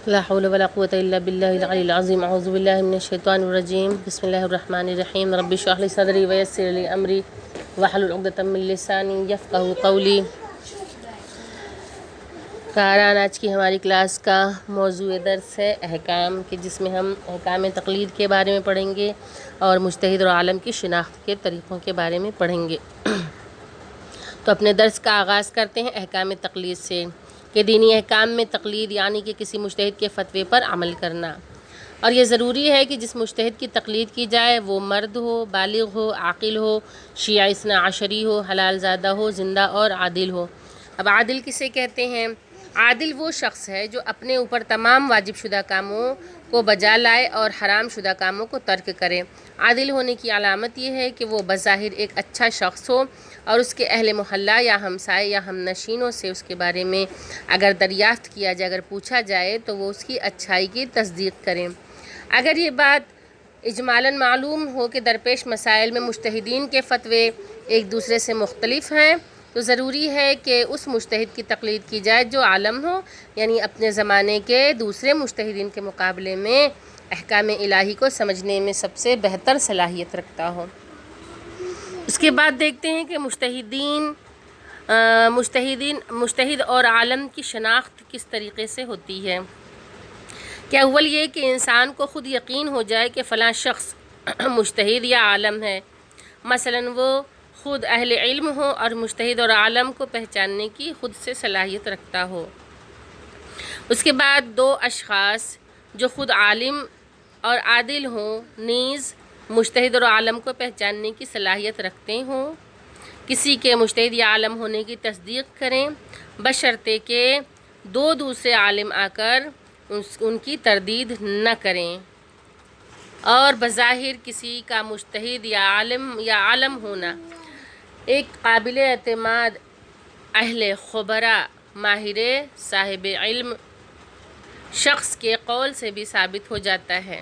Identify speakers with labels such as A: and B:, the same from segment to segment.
A: لا حول ولا قوة إلا بالله العلي العظيم أعوذ بالله من الشيطان الرجيم بسم الله الرحمن الرحيم رب اشرح لي صدري ويسر لي أمري واحلل عقدة من لساني يفقهوا قولي۔ قارئان، آج کی ہماری کلاس کا موضوع درس ہے احکام کے، جس میں ہم احکام تقلید کے بارے میں پڑھیں گے اور مجتہد اور عالم کی شناخت کے طریقوں کے بارے میں پڑھیں گے۔ تو اپنے درس کا آغاز کرتے ہیں احکام تقلید سے کہ دینی احکام میں تقلید یعنی کہ کسی مجتہد کے فتوے پر عمل کرنا، اور یہ ضروری ہے کہ جس مجتہد کی تقلید کی جائے وہ مرد ہو، بالغ ہو، عاقل ہو، شیعہ اثنا عشری ہو، حلال زادہ ہو، زندہ اور عادل ہو۔ اب عادل کسے کہتے ہیں؟ عادل وہ شخص ہے جو اپنے اوپر تمام واجب شدہ کاموں کو بجا لائے اور حرام شدہ کاموں کو ترک کرے۔ عادل ہونے کی علامت یہ ہے کہ وہ بظاہر ایک اچھا شخص ہو اور اس کے اہل محلہ یا ہمسائے یا ہم نشینوں سے اس کے بارے میں اگر دریافت کیا جائے، اگر پوچھا جائے تو وہ اس کی اچھائی کی تصدیق کریں۔ اگر یہ بات اجمالاً معلوم ہو کہ درپیش مسائل میں مجتہدین کے فتوے ایک دوسرے سے مختلف ہیں، تو ضروری ہے کہ اس مجتہد کی تقلید کی جائے جو عالم ہو، یعنی اپنے زمانے کے دوسرے مجتہدین کے مقابلے میں احکام الہی کو سمجھنے میں سب سے بہتر صلاحیت رکھتا ہو۔ اس کے بعد دیکھتے ہیں کہ مجتہد اور عالم کی شناخت کس طریقے سے ہوتی ہے۔ کہ اول یہ کہ انسان کو خود یقین ہو جائے کہ فلاں شخص مجتہد یا عالم ہے، مثلاً وہ خود اہل علم ہو اور مجتہد اور عالم کو پہچاننے کی خود سے صلاحیت رکھتا ہو۔ اس کے بعد دو اشخاص جو خود عالم اور عادل ہوں نیز مجتہد اور عالم کو پہچاننے کی صلاحیت رکھتے ہوں، کسی کے مجتہد یا عالم ہونے کی تصدیق کریں بشرطے کہ دو دوسرے عالم آ کر ان کی تردید نہ کریں، اور بظاہر کسی کا مجتہد یا عالم ہونا ایک قابل اعتماد اہل خبرہ ماہر صاحب علم شخص کے قول سے بھی ثابت ہو جاتا ہے۔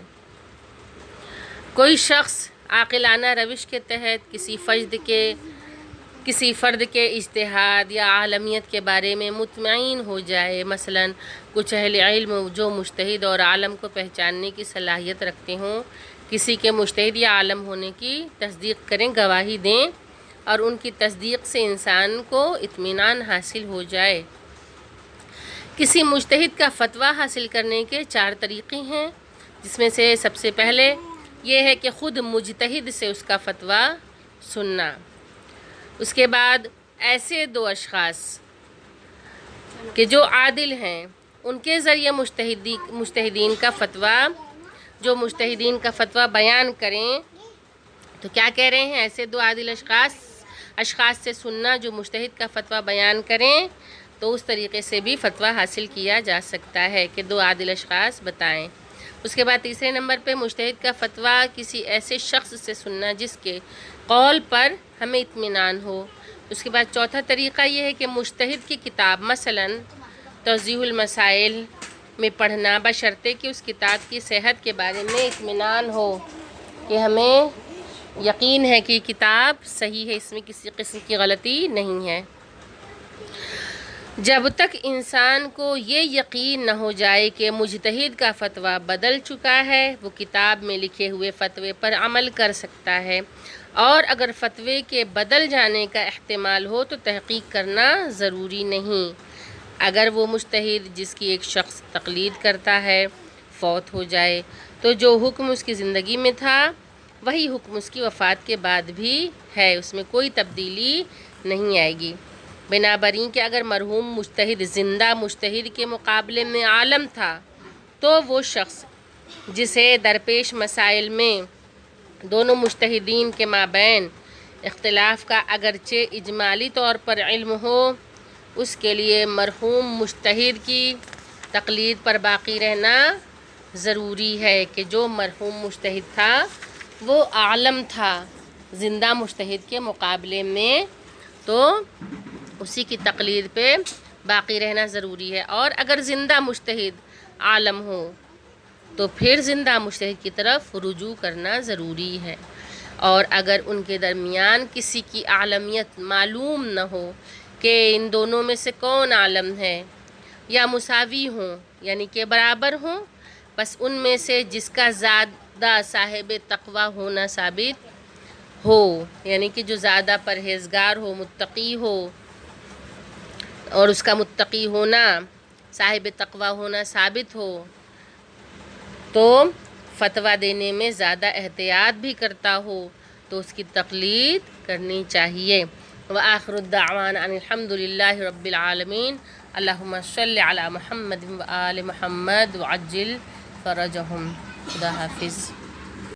A: کوئی شخص عاقلانہ روش کے تحت کسی فرد کے اجتہاد یا عالمیت کے بارے میں مطمئن ہو جائے، مثلاً کچھ اہل علم جو مجتہد اور عالم کو پہچاننے کی صلاحیت رکھتے ہوں، کسی کے مجتہد یا عالم ہونے کی تصدیق کریں، گواہی دیں، اور ان کی تصدیق سے انسان کو اطمینان حاصل ہو جائے۔ کسی مجتہد کا فتویٰ حاصل کرنے کے 4 طریقے ہیں، جس میں سے سب سے پہلے یہ ہے کہ خود مجتہد سے اس کا فتویٰ سننا۔ اس کے بعد ایسے 2 اشخاص کہ جو عادل ہیں ان کے ذریعے مجتہدین کا فتویٰ بیان کریں۔ تو کیا کہہ رہے ہیں؟ ایسے 2 عادل اشخاص سے سننا جو مجتہد کا فتویٰ بیان کریں، تو اس طریقے سے بھی فتویٰ حاصل کیا جا سکتا ہے کہ 2 عادل اشخاص بتائیں۔ اس کے بعد تیسرے نمبر پہ مجتہد کا فتویٰ کسی ایسے شخص سے سننا جس کے قول پر ہمیں اطمینان ہو۔ اس کے بعد چوتھا طریقہ یہ ہے کہ مجتہد کی کتاب مثلاً توضیح المسائل میں پڑھنا بشرطے کہ اس کتاب کی صحت کے بارے میں اطمینان ہو، کہ ہمیں یقین ہے کہ کتاب صحیح ہے، اس میں کسی قسم کی غلطی نہیں ہے۔ جب تک انسان کو یہ یقین نہ ہو جائے کہ مجتہد کا فتویٰ بدل چکا ہے، وہ کتاب میں لکھے ہوئے فتوے پر عمل کر سکتا ہے، اور اگر فتوے کے بدل جانے کا احتمال ہو تو تحقیق کرنا ضروری نہیں۔ اگر وہ مجتہد جس کی ایک شخص تقلید کرتا ہے فوت ہو جائے تو جو حکم اس کی زندگی میں تھا وہی حکم اس کی وفات کے بعد بھی ہے، اس میں کوئی تبدیلی نہیں آئے گی۔ بنابراین کہ اگر مرحوم مجتہد زندہ مجتہد کے مقابلے میں عالم تھا تو وہ شخص جسے درپیش مسائل میں دونوں مجتہدین کے مابین اختلاف کا اگرچہ اجمالی طور پر علم ہو، اس کے لیے مرحوم مجتہد کی تقلید پر باقی رہنا ضروری ہے کہ جو مرحوم مجتہد تھا وہ عالم تھا زندہ مجتہد کے مقابلے میں، تو اسی کی تقلید پہ باقی رہنا ضروری ہے۔ اور اگر زندہ مجتہد عالم ہو تو پھر زندہ مجتہد کی طرف رجوع کرنا ضروری ہے، اور اگر ان کے درمیان کسی کی عالمیت معلوم نہ ہو کہ ان دونوں میں سے کون عالم ہے، یا مساوی ہوں یعنی کہ برابر ہوں، بس ان میں سے جس کا زیادہ صاحب تقوی ہونا ثابت ہو، یعنی کہ جو زیادہ پرہیزگار ہو، متقی ہو، اور اس کا متقی ہونا، صاحب تقوی ہونا ثابت ہو، تو فتویٰ دینے میں زیادہ احتیاط بھی کرتا ہو تو اس کی تقلید کرنی چاہیے۔ وآخر الدعوانا ان الحمد للہ رب العالمین۔ اللہم صلی علی محمد وآل محمد وعجل فرجہم۔ خدا حافظ۔